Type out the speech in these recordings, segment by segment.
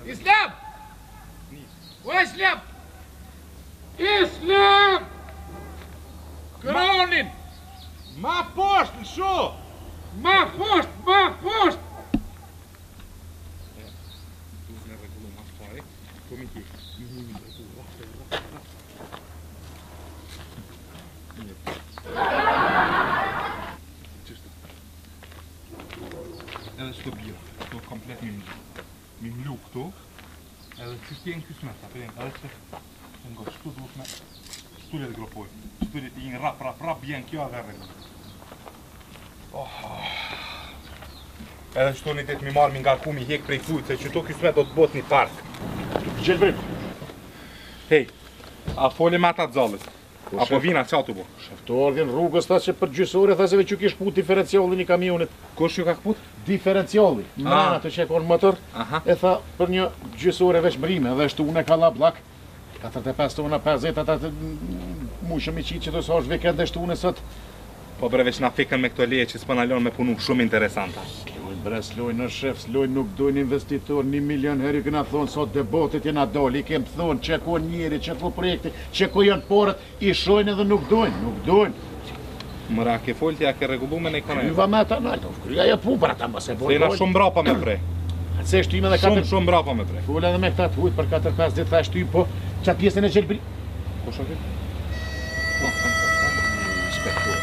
Islam! O Islam! Islam! Kronin! Ma poshtë, në sho! Ma poshtë! Në regullu ma shpari, po mi ki. Edhe shto bjo, shto komplet mi mlu këtu. Edhe që t'jen kësmet, edhe që ngo shtu duhet me shturit gropoj. Shturit i në rap, bjen kjo edhe regullu. Edhe qëto një të mi marrë mi nga ku mi hek prej fujtë, se qëto kësmet do të bot një park. Gjelbrim. Hej, a foli me ata të zallës? Apo vina, qa të bo? Shefto ardhin rrugës ta që për gjysore, tha se veç që kish put diferencialin i kamionit. Kush ju ka kaput? Diferenciali. Mrena të që e konë motor, e tha për një gjysore veç mrime, dhe shtu une ka la blak. 45 tona, 50, ata të mushëm i qitë që të sa është vekend dhe shtu une sot. Po bre veç na fikën me këto leje që s'pën alon me punu shumë interesanta. Lojnë bre, s'lojnë në shef, s'lojnë nuk dojnë investitor, 1 milion herë i këna thonë sot debatit jena doli, i kem thonë që ko njeri, që ko projekti, që ko janë porët, i shojnë edhe nuk dojnë. Mëra, ke folti, a ke regullu me në i Kryva me ata naltë, kryva e pu për ata mëse bojnë. Sejna shumë brapa me prej. Se shtyme edhe 4... Shumë brapa me prej. Full edhe me këta të hujt për 4-5 ditë tha shtyme, po qatë pjesën e gjelbri... Po shokit? Inspektor.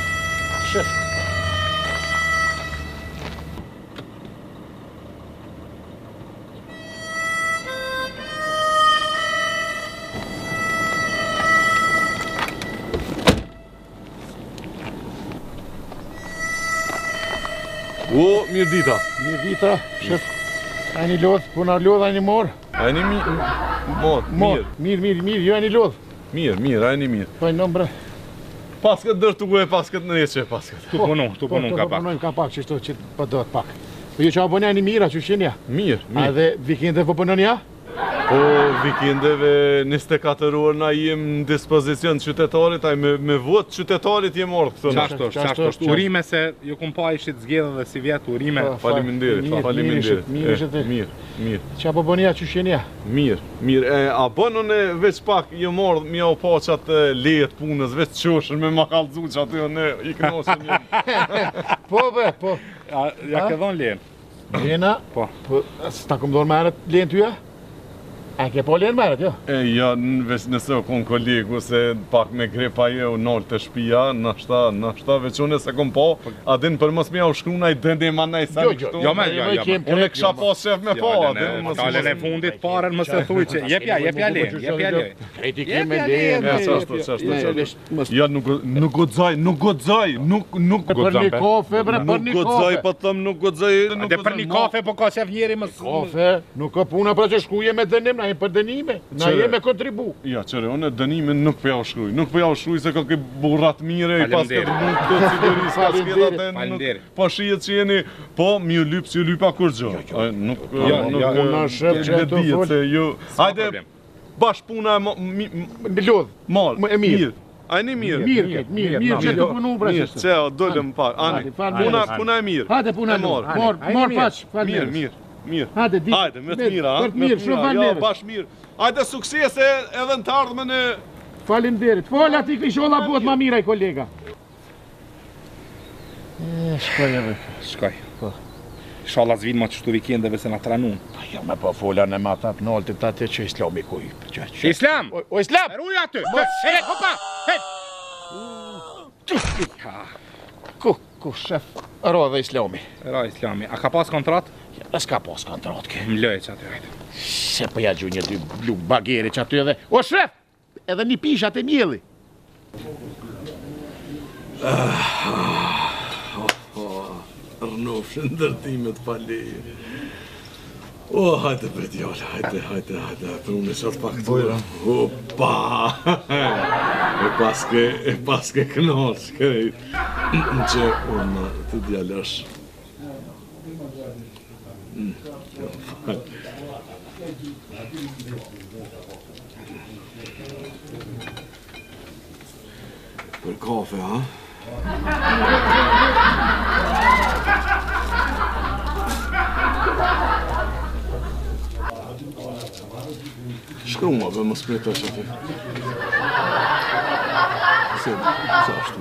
Shef. O, mirë dita. Mirë dita, shef. A një lodh, puna lodh, a një morë? A një mirë. Mirë, jo a një lodh. Mirë, a një mirë. Po i nëmë bre. Pas këtë dërë të gujë, pas këtë në reqe, pas këtë. Tu punun ka pak. Tu punojnë ka pak, që shto që po do të pak. Po ju që a bënja një mirë, a që shenja? Mirë. A dhe vikende po punën ja? Po vikendeve 24 orë na jem në dispozicion qytetarit, aj me vot qytetarit jem orë këtë. Qashto është urime se ju kum pa ishit zgjedhë dhe si vjetë urime. Faleminderit. Mirë. Qa po bënja që shenja? Mirë. A bënën e veç pak jem orë mja u pa qatë lejet punës, veç qoshën me ma kalëzu që aty në i kënosën jem. Po. Ja ke dhonë lejen? Lena? Po. S'ta kom dhonë meret lejen t'uja? A ke po lejen meret, jo? Ja, nëse o kon kolegu se pak me grepa je u nolë të shpia, nashta veç unë se kom po, a din për mos mja u shkruna i dëndi ma nej sa në kështu. Jo, Unë kësha pas shef me po, a din mos mos. Kalën e fundit parën më se thuj që jepja lejen. Krejti keme lejen. Ja, nuk godzaj. Për një kafe, bre, për një kafe. Po thëm nuk godzaj. Dhe për një kafe po ka shef njeri më së... Kafe, nuk ka puna pra që shkuje me dënim, na e për dënime, na e me kontribu. Ja, qëre, unë dënime nuk për ja u shkruj. Nuk për ja u shkruj se ka ke burrat mire, i pas këtë mund të siguris, ka s'kjetat e nuk pa shijet që jeni, po, mi u lypë, si u lypa kur gjo. Nuk, unë shëp që e të folë. Hajde, bash puna e Në lodhë, malë, e mirë. A një mirë? Mirë që të punu bre Mirë, që o, dollëm parë. Puna e mirë. Hajde, puna e mirë. Morë paç, falë Mirë. Hajde, me të mira, ha? Për të mirë, shumë falë Ja, bash mirë. Hajde suksese edhe në të ardhmen e... Falim derit. Fola ti kësh olla bot ma mira i kolega. Shkoj edhe. Shkoj. Inshallah zvin ma qështu vikendeve se na tranun. Jo me po fola në ma ta të naltit atë që Islami ku i për. Islam! O Islam! Ruja aty! Hopa! Ku shef? Rodhe Islami. Ra Islami. A ka pas kontrat? Ja, s'ka pas kontrat ke. Më lojë që aty rejtë. Se po ja gju një dy bluk bageri që aty edhe... O shef! Edhe një pishat e mjeli. Rënofshë ndërtimet pa leje. O, hajde bre djallë, hajde, për unë e qatë pak të Opa! E paske kënash, krejt. Në që unë të djallë është. Për kafe, ha? Shkruma për më sprita që ti. Se ashtu.